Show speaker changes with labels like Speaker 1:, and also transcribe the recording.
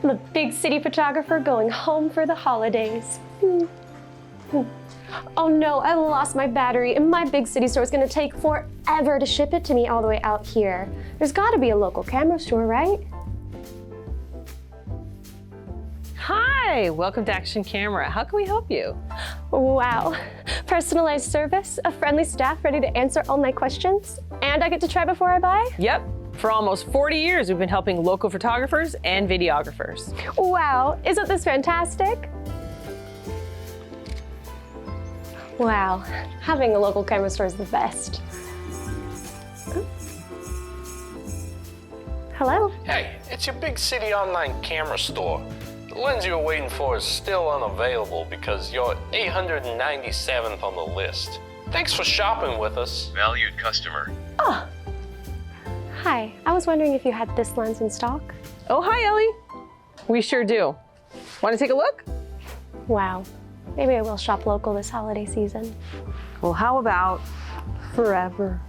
Speaker 1: I'm a big city photographer going home for the holidays. Oh no, I lost my battery and my big city store is gonna take forever to ship it to me all the way out here. There's gotta be a local camera store, right?
Speaker 2: Hi, welcome to Action Camera. How can we help you?
Speaker 1: Wow, personalized service, a friendly staff ready to answer all my questions, and I get to try before I buy?
Speaker 2: Yep, for almost 40 years, we've been helping local photographers and videographers.
Speaker 1: Wow, isn't this fantastic? Wow, having a local camera store is the best. Hello?
Speaker 3: Hey, it's your big city online camera store. The lens you're waiting for is still unavailable because you're 897th on the list. Thanks for shopping with us.
Speaker 4: Valued customer.
Speaker 1: Oh, hi. I was wondering if you had this lens in stock.
Speaker 2: Oh, hi, Ellie. We sure do. Want to take a look?
Speaker 1: Wow, maybe I will shop local this holiday season.
Speaker 2: Well, how about forever?